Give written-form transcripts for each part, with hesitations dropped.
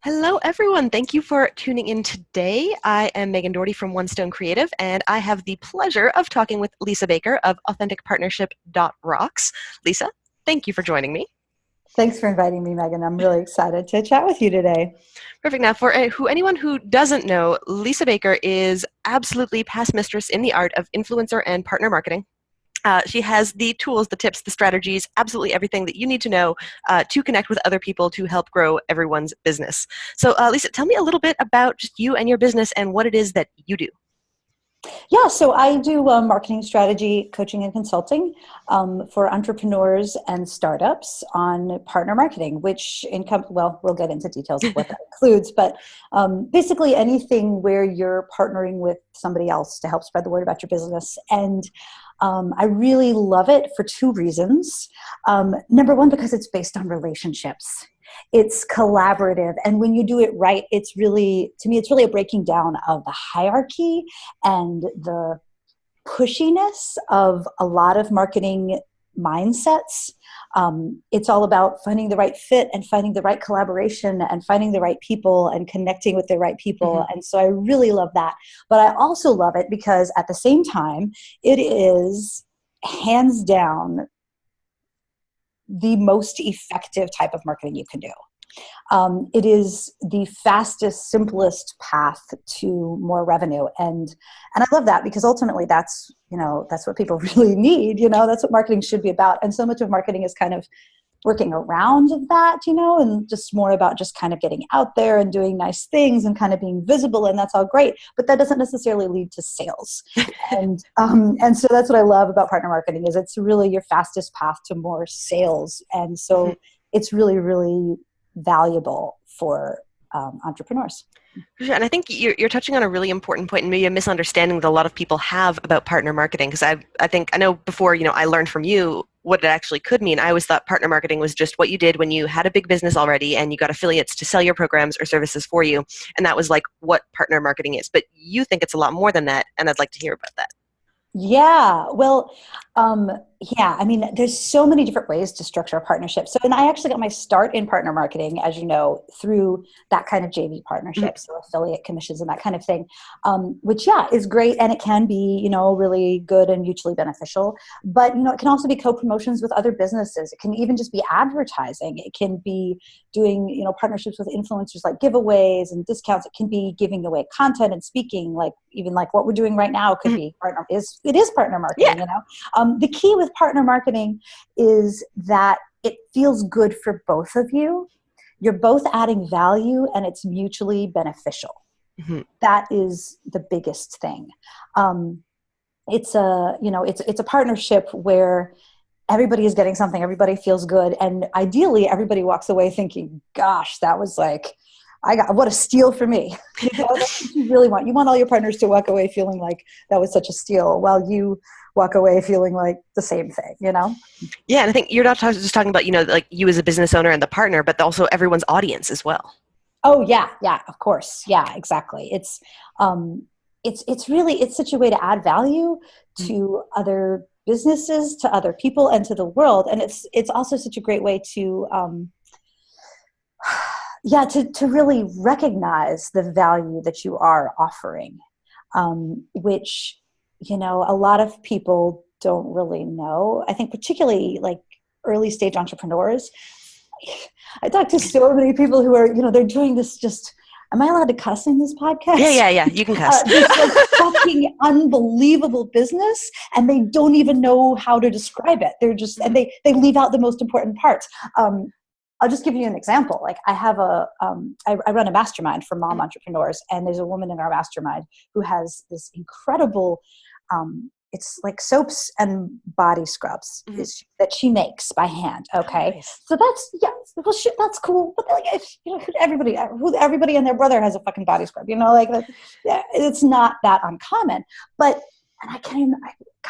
Hello, everyone. Thank you for tuning in today. I am Megan Doherty from One Stone Creative, and I have the pleasure of talking with Lisa Baker of AuthenticPartnership.rocks. Lisa, thank you for joining me. Thanks for inviting me, Megan. I'm really excited to chat with you today. Perfect. Now, for anyone who doesn't know, Lisa Baker is absolutely past mistress in the art of influencer and partner marketing. She has the tools, the tips, the strategies, absolutely everything that you need to know to connect with other people to help grow everyone's business. So, Lisa, tell me a little bit about just you and your business and what it is that you do. Yeah, so I do marketing strategy coaching and consulting for entrepreneurs and startups on partner marketing, which we'll get into details of what that includes, but basically anything where you're partnering with somebody else to help spread the word about your business. And I really love it for two reasons. Number one, because it's based on relationships. It's collaborative. And when you do it right, to me, it's really a breaking down of the hierarchy and the pushiness of a lot of marketing mindsets. It's all about finding the right fit and finding the right collaboration and finding the right people and connecting with the right people. Mm-hmm. And so I really love that. But I also love it because at the same time, it is hands down the most effective type of marketing you can do. It is the fastest, simplest path to more revenue. And I love that because ultimately that's what people really need, that's what marketing should be about. And so much of marketing is kind of working around that, and just more about just kind of getting out there and doing nice things and kind of being visible. And that's all great, but that doesn't necessarily lead to sales. And so that's what I love about partner marketing is it's really your fastest path to more sales. And so it's really, really valuable for entrepreneurs. And I think you're touching on a really important point and maybe a misunderstanding that a lot of people have about partner marketing. Because I know before, I learned from you what it actually could mean. I always thought partner marketing was just what you did when you had a big business already and you got affiliates to sell your programs or services for you. And that was like what partner marketing is. But you think it's a lot more than that. And I'd like to hear about that. Yeah, well, there's so many different ways to structure a partnership. So, and I actually got my start in partner marketing, as you know, through that kind of JV partnership, so affiliate commissions and that kind of thing, which, is great. And it can be, really good and mutually beneficial. But, it can also be co-promotions with other businesses. It can even just be advertising. It can be doing, partnerships with influencers like giveaways and discounts. It can be giving away content and speaking, even like what we're doing right now could be it is partner marketing, The key with partner marketing is that it feels good for both of you. You're both adding value and it's mutually beneficial. Mm-hmm. That is the biggest thing. It's a partnership where everybody is getting something, everybody feels good. And ideally everybody walks away thinking, gosh, that was what a steal for me. That's what you really want. You want all your partners to walk away feeling like that was such a steal while you walk away feeling like the same thing, Yeah. And I think you're not just talking about, like you as a business owner and the partner, but also everyone's audience as well. Oh yeah. Yeah, of course. Yeah, exactly. It's such a way to add value to other businesses, to other people and to the world. And it's also such a great way to, to really recognize the value that you are offering, which, a lot of people don't really know. I think particularly like early stage entrepreneurs. I talk to so many people who are, they're doing this am I allowed to cuss in this podcast? Yeah. You can cuss. This fucking unbelievable business and they don't even know how to describe it. They're just, and they leave out the most important parts. I'll just give you an example. Like I have I run a mastermind for mom entrepreneurs, and there's a woman in our mastermind who has this incredible, it's like soaps and body scrubs that she makes by hand. Okay. Nice. So that's cool. But everybody and their brother has a fucking body scrub, it's not that uncommon, but and I can't even,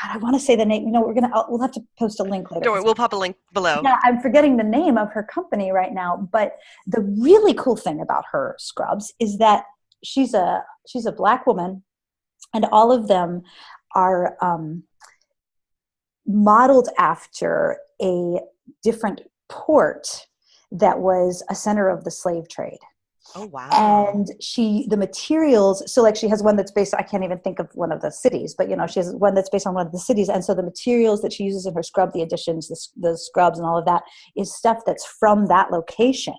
I want to say the name. We'll have to post a link later. Don't worry, we'll pop a link below. Yeah, I'm forgetting the name of her company right now. But the really cool thing about her scrubs is that she's a Black woman, and all of them are modeled after a different port that was a center of the slave trade. Oh, wow. And the materials, so like she has one that's based, I can't even think of one of the cities, but she has one that's based on one of the cities. And so the materials that she uses in her scrub, the additions, the scrubs and all of that is stuff that's from that location.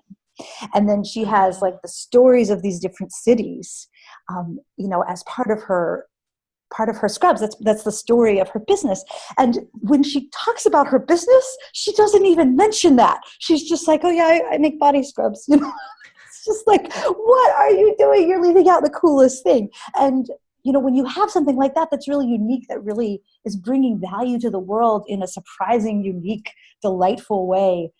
And then she has like the stories of these different cities, as part of her scrubs. That's the story of her business. And when she talks about her business, she doesn't even mention that. She's just like, oh yeah, I make body scrubs. It's just like, what are you doing? You're leaving out the coolest thing. And when you have something like that that's really unique, that really is bringing value to the world in a surprising, unique, delightful way.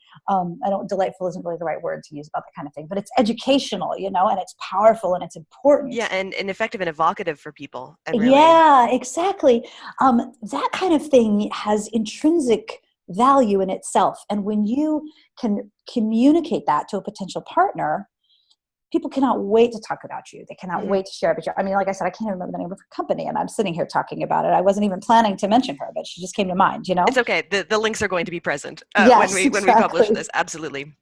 Delightful isn't really the right word to use about that kind of thing, but it's educational, and it's powerful and it's important. Yeah, and effective and evocative for people, and really. Yeah, exactly. That kind of thing has intrinsic value in itself. And when you can communicate that to a potential partner, people cannot wait to talk about you. They cannot wait to share about you. I mean, like I said, I can't even remember the name of her company, and I'm sitting here talking about it. I wasn't even planning to mention her, but she just came to mind, It's okay. The links are going to be present when Yes, we publish exactly. this. Absolutely.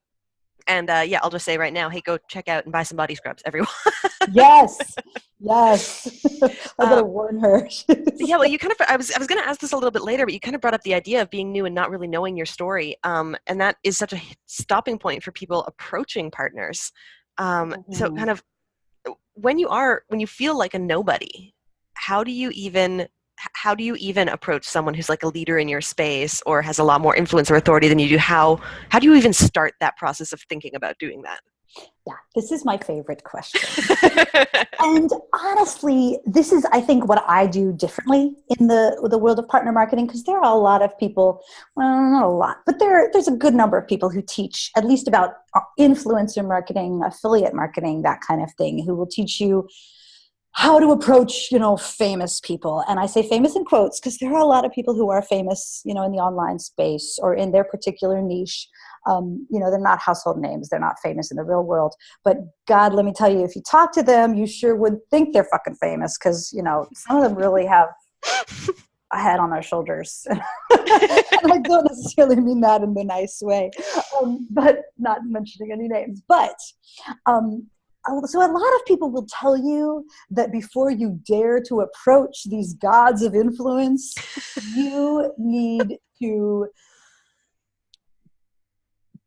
And yeah, I'll just say right now, hey, go check out and buy some body scrubs, everyone. Yes, yes. I better uh, warn her. yeah, well, you kind of, I was going to ask this a little bit later, but you kind of brought up the idea of being new and not really knowing your story. And that is such a stopping point for people approaching partners. So Mhm. kind of when you feel like a nobody, how do you even approach someone who's like a leader in your space or has a lot more influence or authority than you do? How do you even start that process of thinking about doing that? Yeah, this is my favorite question. And honestly, this is, I think, what I do differently in the world of partner marketing, because there are a lot of people, well, not a lot, but there's a good number of people who teach at least about influencer marketing, affiliate marketing, that kind of thing, who will teach you how to approach, famous people. And I say famous in quotes because there are a lot of people who are famous, in the online space or in their particular niche. They're not household names. They're not famous in the real world. But God, let me tell you, if you talk to them, you sure would think they're fucking famous because, some of them really have a head on their shoulders. And I don't necessarily mean that in the nice way, but not mentioning any names. But so a lot of people will tell you that before you dare to approach these gods of influence, you need to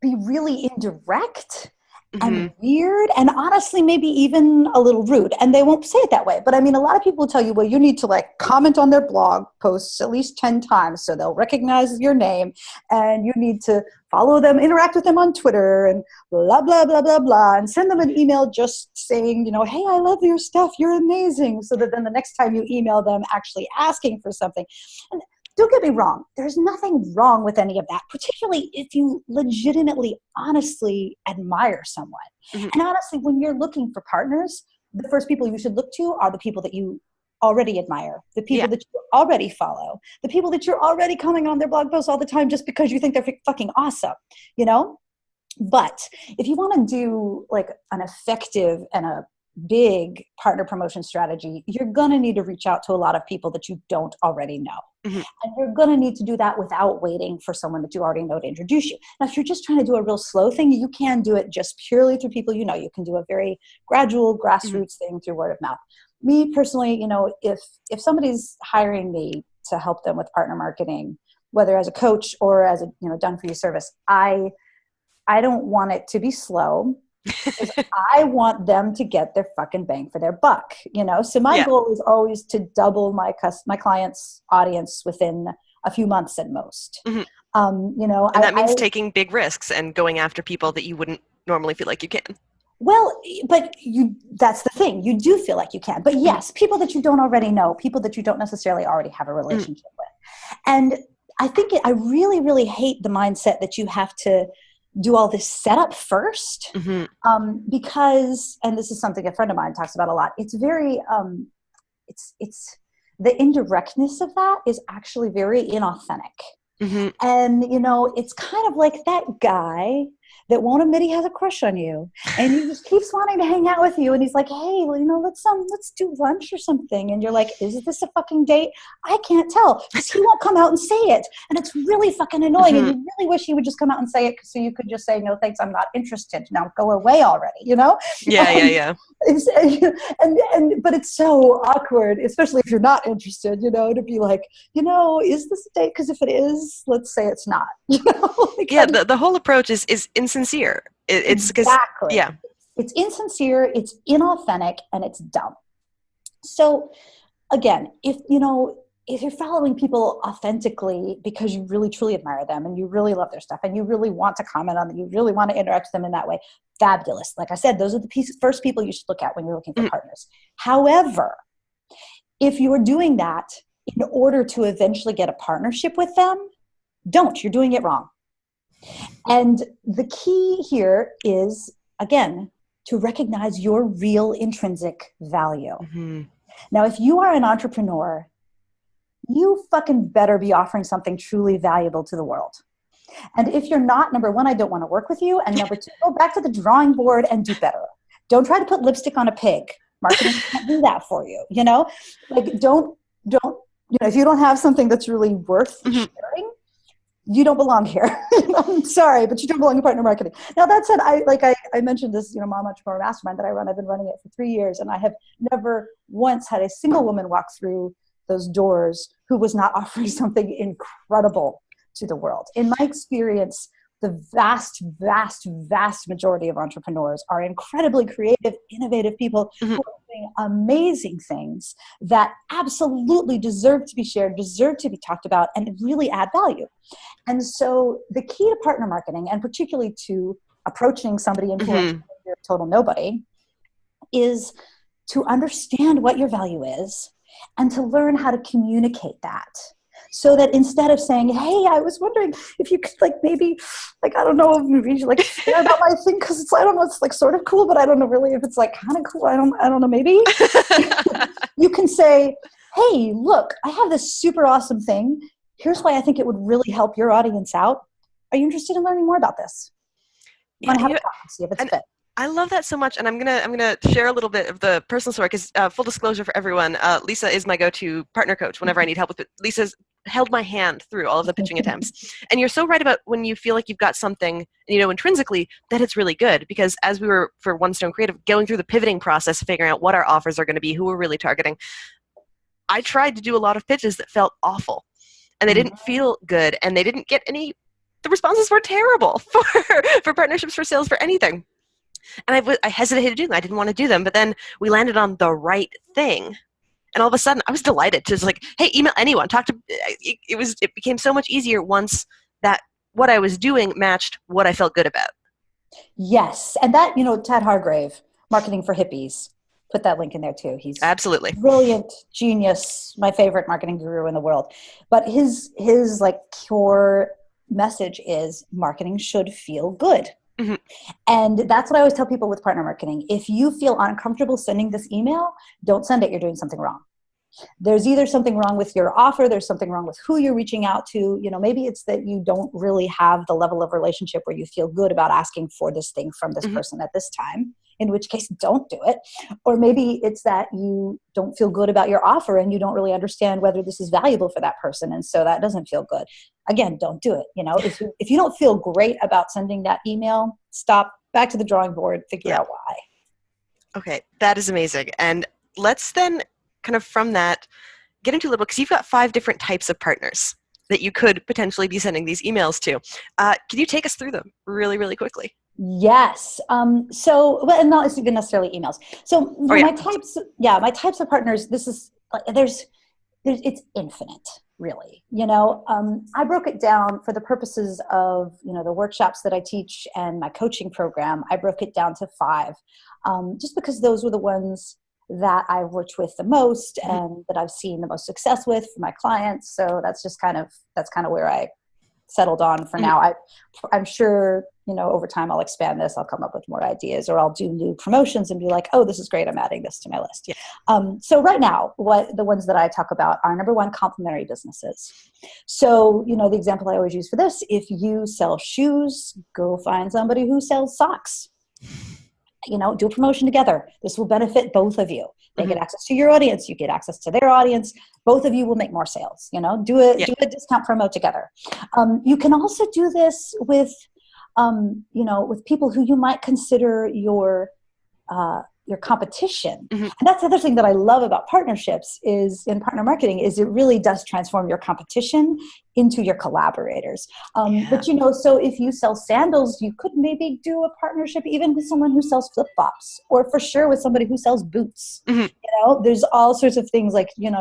be really indirect Hmm. and weird and honestly maybe even a little rude. And they won't say it that way, but I mean, a lot of people will tell you, well, you need to like comment on their blog posts at least 10 times so they'll recognize your name, and you need to follow them, interact with them on Twitter, and blah blah blah blah blah, and send them an email just saying, hey, I love your stuff, you're amazing, so that then the next time you email them actually asking for something. And don't get me wrong, there's nothing wrong with any of that, particularly if you legitimately, honestly admire someone. Hmm. And honestly, when you're looking for partners, the first people you should look to are the people that you already admire, the Yeah. people that you already follow, the people that you're already commenting on their blog posts all the time just because you think they're fucking awesome, you know? But if you want to do like an effective and a big partner promotion strategy, you're going to need to reach out to a lot of people that you don't already know. Hmm. And you're going to need to do that without waiting for someone that you already know to introduce you. Now, if you're just trying to do a real slow thing, you can do it just purely through people you know. You can do a very gradual Hmm. grassroots thing through word of mouth. Me personally, if somebody's hiring me to help them with partner marketing, whether as a coach or as a done for you service, I don't want it to be slow because I want them to get their fucking bang for their buck, So my Yeah. goal is always to double my clients' audience within a few months at most. Hmm. And that means I taking big risks and going after people that you wouldn't normally feel like you can. well, but that's the thing. You do feel like you can. But Hmm. yes, people that you don't already know, people that you don't necessarily already have a Hmm. relationship with. And I really, really hate the mindset that you have to do all this setup first, Hmm. because, and this is something a friend of mine talks about a lot. It's very, it's the indirectness of that is actually very inauthentic. Hmm. And, it's kind of like that guy that won't admit he has a crush on you, and he just keeps wanting to hang out with you, and he's like, hey, well, let's do lunch or something, and you're like, is this a fucking date? I can't tell, because he won't come out and say it, and it's really fucking annoying, and you really wish he would just come out and say it so you could just say, no thanks, I'm not interested, now go away already, Yeah. But it's so awkward, especially if you're not interested, to be like, is this a date? Because if it is, let's say it's not. Yeah, the whole approach is insincere. It's exactly. Yeah, it's insincere, it's inauthentic, and it's dumb. So again, if you're following people authentically because you really truly admire them and you really love their stuff and you really want to comment on them, you really want to interact with them in that way, fabulous. Like I said, those are the first people you should look at when you're looking for partners. However, if you're doing that in order to eventually get a partnership with them, you're doing it wrong. And the key here is, again, to recognize your real intrinsic value. Now, if you are an entrepreneur, you fucking better be offering something truly valuable to the world. And if you're not, number one, I don't want to work with you. And number two, go back to the drawing board and do better. Don't try to put lipstick on a pig. Marketing can't do that for you. Like don't, if you don't have something that's really worth sharing, you don't belong here. I'm sorry, but you don't belong in partner marketing. Now that said, I mentioned this, Mom Entrepreneur Mastermind that I run. I've been running it for 3 years, and I have never once had a single woman walk through those doors who was not offering something incredible to the world. In my experience, the vast, vast, vast majority of entrepreneurs are incredibly creative, innovative people who are doing amazing things that absolutely deserve to be shared, deserve to be talked about, and really add value. And so the key to partner marketing, and particularly to approaching somebody in you're a total nobody, is to understand what your value is and to learn how to communicate that. So that instead of saying, hey, I was wondering if you could maybe, I don't know, maybe share about my thing, because it's, I don't know, it's sort of cool, but I don't know really if it's kind of cool. I don't know, maybe. You can say, hey, look, I have this super awesome thing. Here's why I think it would really help your audience out. Are you interested in learning more about this? You want to have a talk and see if it's fit. I love that so much, and I'm gonna share a little bit of the personal story, because full disclosure for everyone, Lisa is my go-to partner coach whenever I need help with it. Lisa's held my hand through all of the pitching attempts, and you're so right about when you feel like you've got something, intrinsically, that it's really good. Because as we were for One Stone Creative going through the pivoting process, figuring out what our offers are going to be, who we're really targeting, I tried to do a lot of pitches that felt awful, and they didn't feel good, and they didn't get any. The responses were terrible for partnerships, for sales, for anything. And I hesitated to do them. I didn't want to do them. But then we landed on the right thing. And all of a sudden, I was delighted to just hey, email anyone. Talk to. It became so much easier once that what I was doing matched what I felt good about. Yes. And that, Tad Hargrave, Marketing for Hippies, put that link in there too. He's absolutely brilliant, genius, my favorite marketing guru in the world. But his core message is marketing should feel good. And that's what I always tell people with partner marketing. If you feel uncomfortable sending this email, don't send it. You're doing something wrong. There's either something wrong with your offer, there's something wrong with who you're reaching out to. Maybe it's that you don't really have the level of relationship where you feel good about asking for this thing from this person at this time, in which case don't do it. Or maybe it's that you don't feel good about your offer and you don't really understand whether this is valuable for that person, and so that doesn't feel good. Again, don't do it. If you don't feel great about sending that email, stop, back to the drawing board, figure out why. Okay, that is amazing. And let's then kind of from that get into a little, because you've got 5 different types of partners that you could potentially be sending these emails to. Can you take us through them really, really quickly? Yes. Well, not even necessarily emails. So my types of partners, this is, it's infinite, really. I broke it down for the purposes of, the workshops that I teach and my coaching program. I broke it down to 5, just because those were the ones that I've worked with the most and that I've seen the most success with for my clients. So that's kind of where I settled on for Mhm. now. I'm sure, over time I'll expand this. I'll come up with more ideas, or I'll do new promotions and be like, oh, this is great. I'm adding this to my list. Yeah. So right now, what the ones that I talk about are, number one, complementary businesses. So, the example I always use for this, if you sell shoes, go find somebody who sells socks. Do a promotion together. This will benefit both of you. They Mhm. get access to your audience. You get access to their audience. Both of you will make more sales. Do Yeah. a discount promo together. You can also do this with, with people who you might consider your competition. Mhm. And that's the other thing that I love about partnerships is in partner marketing is it really does transform your competition into your collaborators. Yeah. But, so if you sell sandals, you could maybe do a partnership even with someone who sells flip-flops, or for sure with somebody who sells boots. Mhm. There's all sorts of things like, you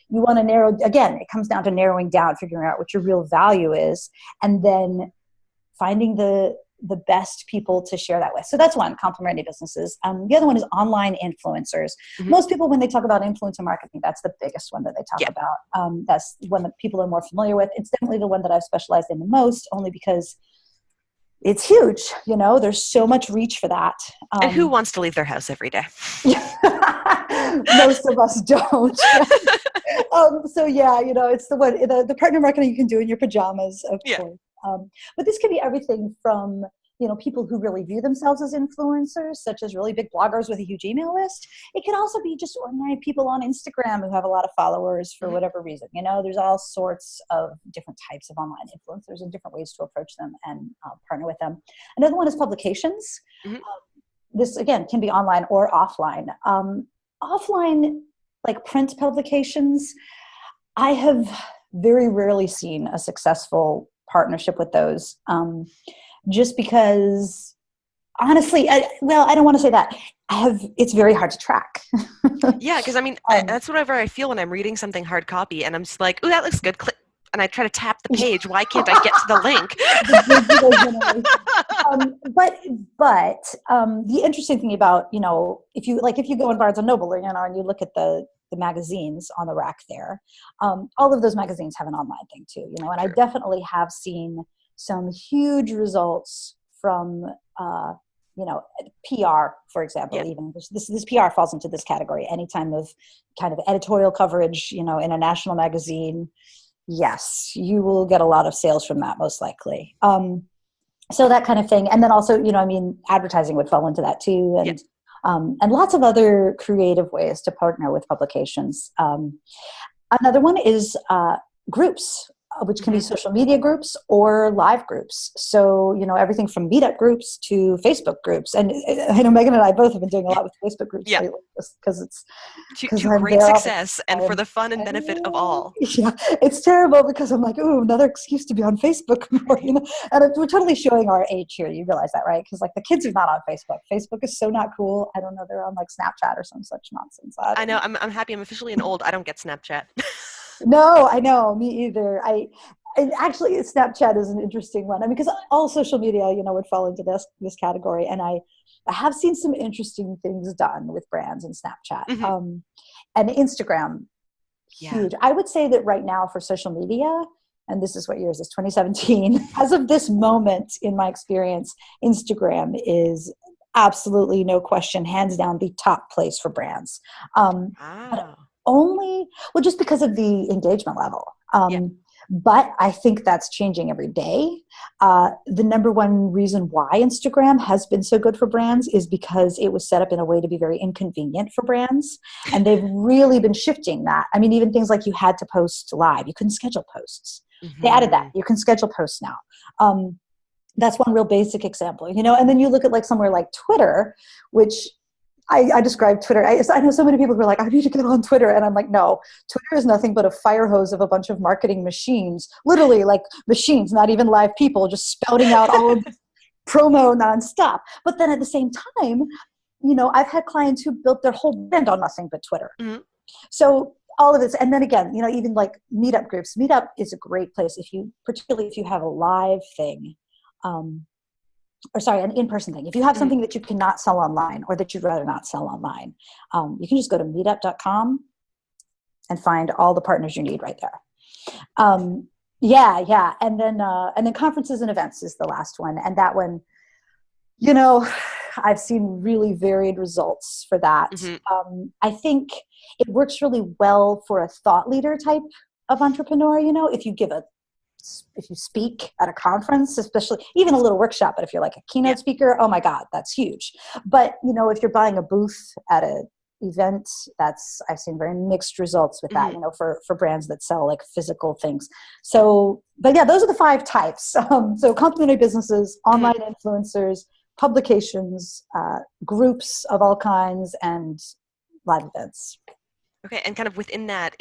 want to narrow, again, it comes down to narrowing down, figuring out what your real value is, and then finding the best people to share that with. So that's one, complementary businesses. The other one is online influencers. Mhm. Most people, when they talk about influencer marketing, that's the biggest one that they talk Yeah. about. That's one that people are more familiar with. It's definitely the one that I've specialized in the most, only because it's huge. There's so much reach for that. And who wants to leave their house every day? Most of us don't. So yeah, it's the one, the partner marketing you can do in your pajamas, of Yeah. course. But this could be everything from, people who really view themselves as influencers, such as really big bloggers with a huge email list. It could also be just ordinary people on Instagram who have a lot of followers for Mhm. whatever reason. There's all sorts of different types of online influencers and different ways to approach them and partner with them. Another one is publications. Mhm. This, again, can be online or offline. Offline, like print publications, I have very rarely seen a successful partnership with those, just because, honestly, I don't want to say that. It's very hard to track. Yeah, because I mean, Um, that's whatever I feel when I'm reading something hard copy, and I'm just like, "Ooh, that looks good." Click, and I try to tap the page. Why can't I get to the link? the digital generation. But the interesting thing about, if you go in Barnes and Noble, and you look at the magazines on the rack there, all of those magazines have an online thing too, and I True. definitely have seen some huge results from, PR, for example. Yeah. Even this PR falls into this category. Any time of kind of editorial coverage, in a national magazine, yes, you will get a lot of sales from that, most likely. So that kind of thing. And then also, advertising would fall into that too. Yeah. And lots of other creative ways to partner with publications. Another one is groups, which can be Mhm. social media groups or live groups. So, everything from meetup groups to Facebook groups. And I know Megan and I both have been doing a lot with Facebook groups Yeah. lately, just because To I'm great there all the success and for time. the fun and benefit of all. Yeah, it's terrible because I'm like, oh, another excuse to be on Facebook more, And we're totally showing our age here. You realize that, right? Because like the kids are not on Facebook. Facebook is so not cool. I don't know. They're on like Snapchat or some such nonsense. I I don't know. know. I'm happy. I'm officially an old. I don't get Snapchat. No, I know. Me either. And actually, Snapchat is an interesting one. I mean, because all social media, would fall into this category. And I have seen some interesting things done with brands in Snapchat, Mhm. and Instagram. Yeah. Huge. I would say that right now for social media, and this is what year is this, 2017, as of this moment in my experience, Instagram is absolutely, no question, hands down the top place for brands. But Wow. only, well, just because of the engagement level. Yeah. But I think that's changing every day. The number one reason why Instagram has been so good for brands is because it was set up in a way to be very inconvenient for brands. And they've really been shifting that. I mean, even things like you had to post live. You couldn't schedule posts. They added that. Mhm. You can schedule posts now. That's one real basic example, and then you look at like somewhere like Twitter, which I describe Twitter. I know so many people who are like, I need to get on Twitter. And I'm like, no, Twitter is nothing but a fire hose of a bunch of marketing machines, literally like machines, not even live people, just spouting out all of this promo nonstop. But then at the same time, I've had clients who built their whole brand on nothing but Twitter. Mhm. So all of this, and then again, even like meetup groups. Meetup is a great place particularly if you have a live thing. Or sorry, an in-person thing. If you have Mhm. something that you cannot sell online or that you'd rather not sell online, you can just go to meetup.com and find all the partners you need right there. Yeah. And then conferences and events is the last one. And that one, you know, I've seen really varied results for that. Hmm. I think it works really well for a thought leader type of entrepreneur. If you speak at a conference, especially even a little workshop, but if you're like a Yeah. keynote speaker, oh my God, that's huge. But if you're buying a booth at a event, I've seen very mixed results with that, Hmm. for brands that sell like physical things. So, but yeah, those are the 5 types. So complementary businesses, Hmm. online influencers, publications, groups of all kinds, and live events. Okay, and kind of within that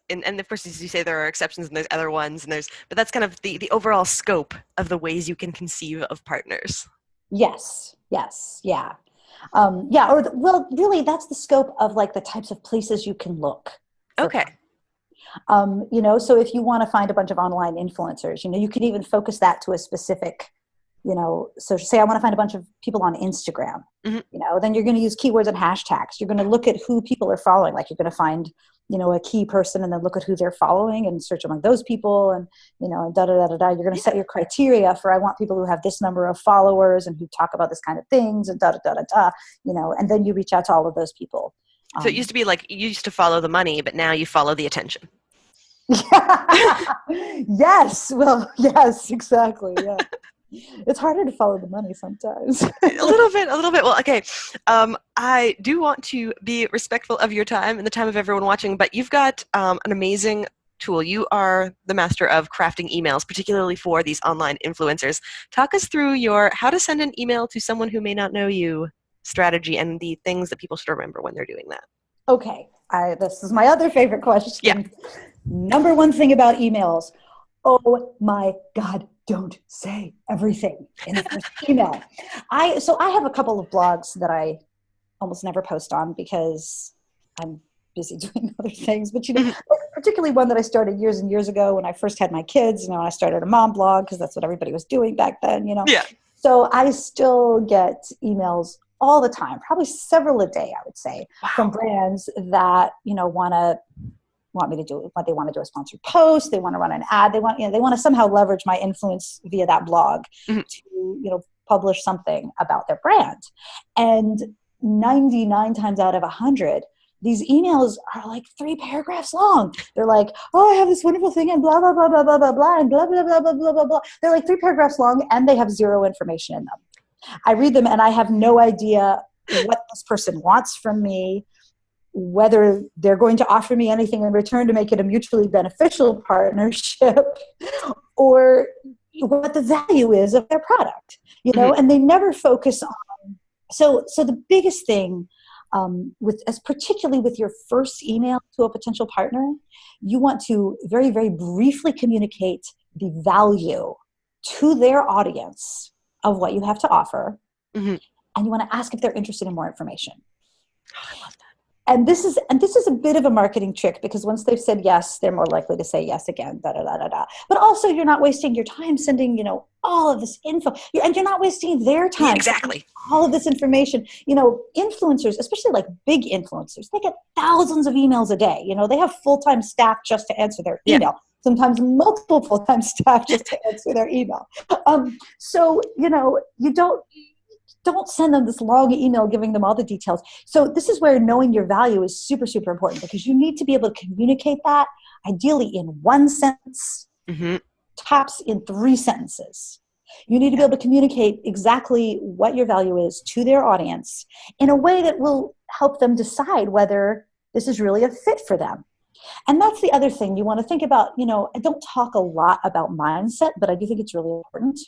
and of course, as you say, there are exceptions and there's other ones, but that's kind of the overall scope of the ways you can conceive of partners. Yes, yeah. Yeah, well, really, that's the scope of like the types of places you can look for. Okay. So if you want to find a bunch of online influencers, you can even focus that to a specific, so say I want to find a bunch of people on Instagram, Hmm. then you're going to use keywords and hashtags. You're going to look at who people are following. Like you're going to find, a key person and then look at who they're following and search among those people and, and da, da, da, da, da. You're going to Yeah. set your criteria for, I want people who have this number of followers and who talk about this kind of things and da, da, da, da, da, and then you reach out to all of those people. So it used to be like you used to follow the money, but now you follow the attention. Yes. Well, yes, exactly. Yeah. It's harder to follow the money sometimes. A little bit, a little bit. Well, okay. I do want to be respectful of your time and the time of everyone watching, but you've got an amazing tool. You are the master of crafting emails, particularly for these online influencers. Talk us through your how to send an email to someone who may not know you strategy and the things that people should remember when they're doing that. Okay. This is my other favorite Yeah. question. Number one thing about emails. Oh my God, don't say everything in the first email. So I have a couple of blogs that I almost never post on because I'm busy doing other things. But Mhm. particularly one that I started years and years ago when I first had my kids. I started a mom blog because that's what everybody was doing back then. Yeah. So I still get emails all the time, probably several a day, I would say, from Wow. brands that want me to do what they want to do a sponsored post. They want to run an ad. They want to somehow leverage my influence via that blog Mhm. to, publish something about their brand. And 99 times out of 100, these emails are like 3 paragraphs long. They're like, oh, I have this wonderful thing and blah, blah, blah, blah, blah, blah, blah, and blah, blah, blah, blah, blah, blah, blah. They're like 3 paragraphs long and they have 0 information in them. I read them and I have no idea what this person wants from me, whether they're going to offer me anything in return to make it a mutually beneficial partnership, or what the value is of their product, Mhm. and they never focus on. So the biggest thing, particularly with your first email to a potential partner, you want to very, very briefly communicate the value to their audience of what you have to offer. Mhm. And you want to ask if they're interested in more information. Oh, I love that. And this is a bit of a marketing trick because once they've said yes, they're more likely to say yes again. Da da da da da. But also, you're not wasting your time sending all of this info, and you're not wasting their Yeah, time sending exactly. all of this information. Influencers, especially like big influencers, they get thousands of emails a day. They have full-time staff just to answer their Yeah. email. Sometimes multiple full-time staff just to answer their email. So you don't send them this long email giving them all the details. So this is where knowing your value is super, super important because you need to be able to communicate that ideally in 1 sentence, Hmm. tops in 3 sentences. You need to be Yeah. able to communicate exactly what your value is to their audience in a way that will help them decide whether this is really a fit for them. And that's the other thing you want to think about. I don't talk a lot about mindset, but I do think it's really important.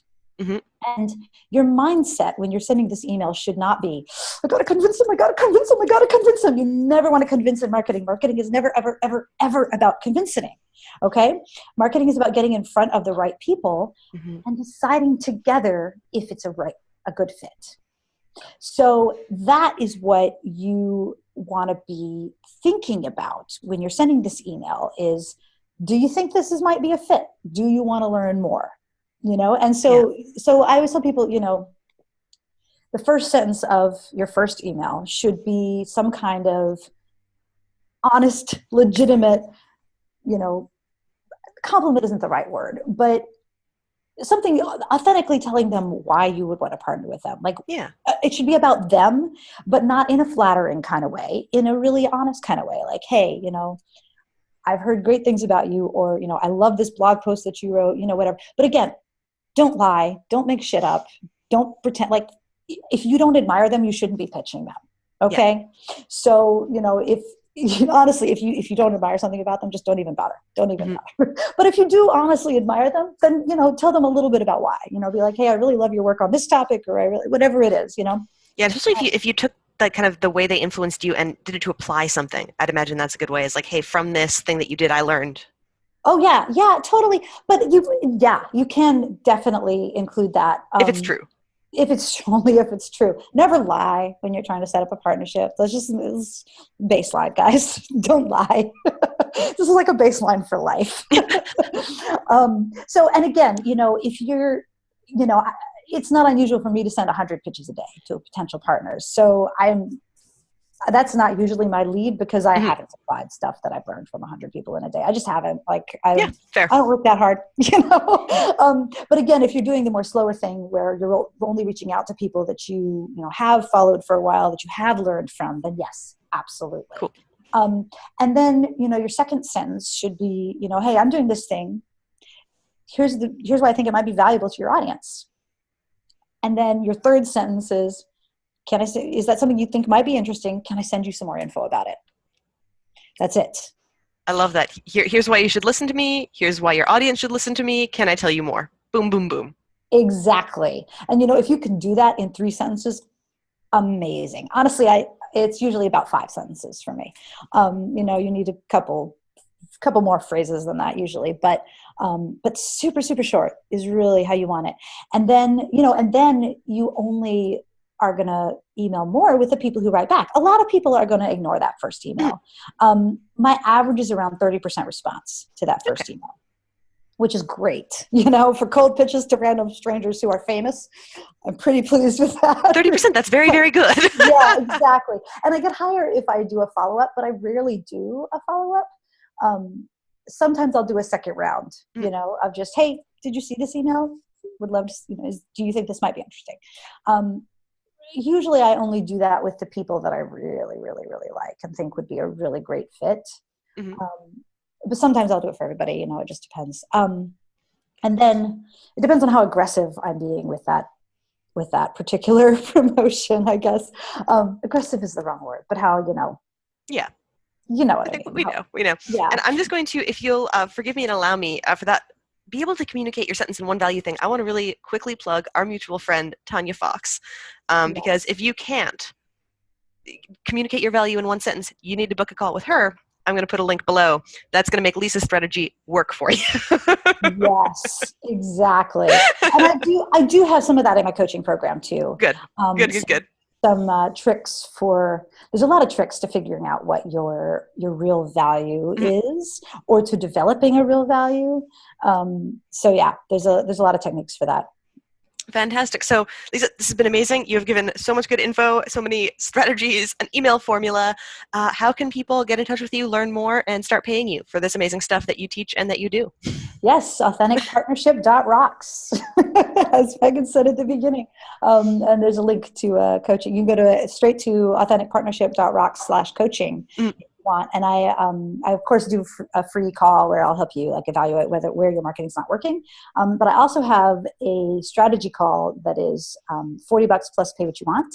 Hmm. And your mindset when you're sending this email should not be, I got to convince him, I got to convince him, I got to convince him. You never want to convince in marketing. Marketing is never, ever, ever, ever about convincing. Okay? Marketing is about getting in front of the right people Hmm. and deciding together if it's a good fit. So that is what you want to be thinking about when you're sending this email is, do you think might be a fit? Do you want to learn more? And Yeah. so I always tell people, the first sentence of your first email should be some kind of honest, legitimate, you know, compliment isn't the right word, but something authentically telling them why you would want to partner with them. Like, Yeah. it should be about them, but not in a flattering kind of way, in a really honest kind of way. Like, hey, I've heard great things about you, or, I love this blog post that you wrote, whatever. But again, don't lie, don't make shit up, don't pretend. Like, if you don't admire them, you shouldn't be pitching them. Yeah. Okay. So, if honestly, if you don't admire something about them, just don't even bother. Don't even bother. But if you do honestly admire them, then, tell them a little bit about why, be like, hey, I really love your work on this topic, or whatever it is, Yeah. Especially if you took that kind of the way they influenced you and did it to apply something, I'd imagine that's a good way. Is like, hey, from this thing that you did, I learned. Oh yeah. Yeah, totally. But you can definitely include that. If it's true. If it's true. Never line when you're trying to set up a partnership. It's baseline, guys. Don't lie. This is like a baseline for life. So, and again, if you're, it's not unusual for me to send 100 pitches a day to potential partners. So that's not usually my lead, because I haven't supplied stuff that I've learned from 100 people in a day. I just haven't. Like, Yeah, fair. I don't work that hard, But again, if you're doing the more slower thing, where you're only reaching out to people that you have followed for a while, that you have learned from, then yes, absolutely. Cool. And then, your second sentence should be, hey, I'm doing this thing. Here's why I think it might be valuable to your audience. And then your third sentence is, is that something you think might be interesting? Can I send you some more info about it? That's it. I love that. Here's why you should listen to me. Here's why your audience should listen to me. Can I tell you more? Boom, boom, boom. Exactly. And if you can do that in 3 sentences, amazing. Honestly, it's usually about 5 sentences for me. You need a couple more phrases than that usually, but super, super short is really how you want it. And then you only are going to email more with the people who write back. A lot of people are going to ignore that first email. My average is around 30% response to that first email, which is great. For cold pitches to random strangers who are famous, I'm pretty pleased with that. 30%, that's very, very good. Yeah, exactly. And I get higher if I do a follow-up, but I rarely do a follow-up. Sometimes I'll do a second round, of just, hey, did you see this email? Would love to, do you think this might be interesting? Usually I only do that with the people that I really, really, really like and think would be a really great fit. But sometimes I'll do it for everybody, it just depends. And then it depends on how aggressive I'm being with that particular promotion, I guess. Aggressive is the wrong word, but how, Yeah. You know what I mean. We know. Yeah. And I'm just going to, if you'll forgive me and allow me for that, be able to communicate your sentence in one value thing. I want to really quickly plug our mutual friend, Tanya Fox, because if you can't communicate your value in one sentence, you need to book a call with her. I'm going to put a link below. That's going to make Lisa's strategy work for you. Yes, exactly. And I do have some of that in my coaching program too. Good. Good. Some tricks there's a lot of tricks to figuring out what your real value is, or to developing a real value. So yeah, there's a lot of techniques for that. Fantastic. So, Lisa, this has been amazing. You have given so much good info, so many strategies, an email formula. How can people get in touch with you, learn more, and start paying you for this amazing stuff that you teach and that you do? Yes, authenticpartnership.rocks, as Megan said at the beginning. And there's a link to coaching. You can go straight to authenticpartnership.rocks/coaching. Want. And I of course do a free call where I'll help you evaluate where your marketing's not working. But I also have a strategy call that is $40 plus pay what you want.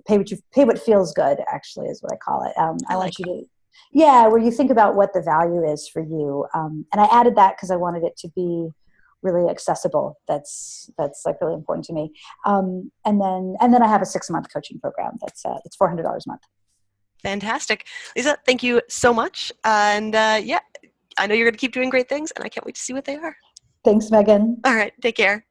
Pay what feels good, actually, is what I call it. I want you to, where you think about what the value is for you. And I added that because I wanted it to be really accessible. That's like really important to me. And then I have a 6-month coaching program that's $400 a month. Fantastic. Lisa, thank you so much. And I know you're going to keep doing great things, and I can't wait to see what they are. Thanks, Megan. All right. Take care.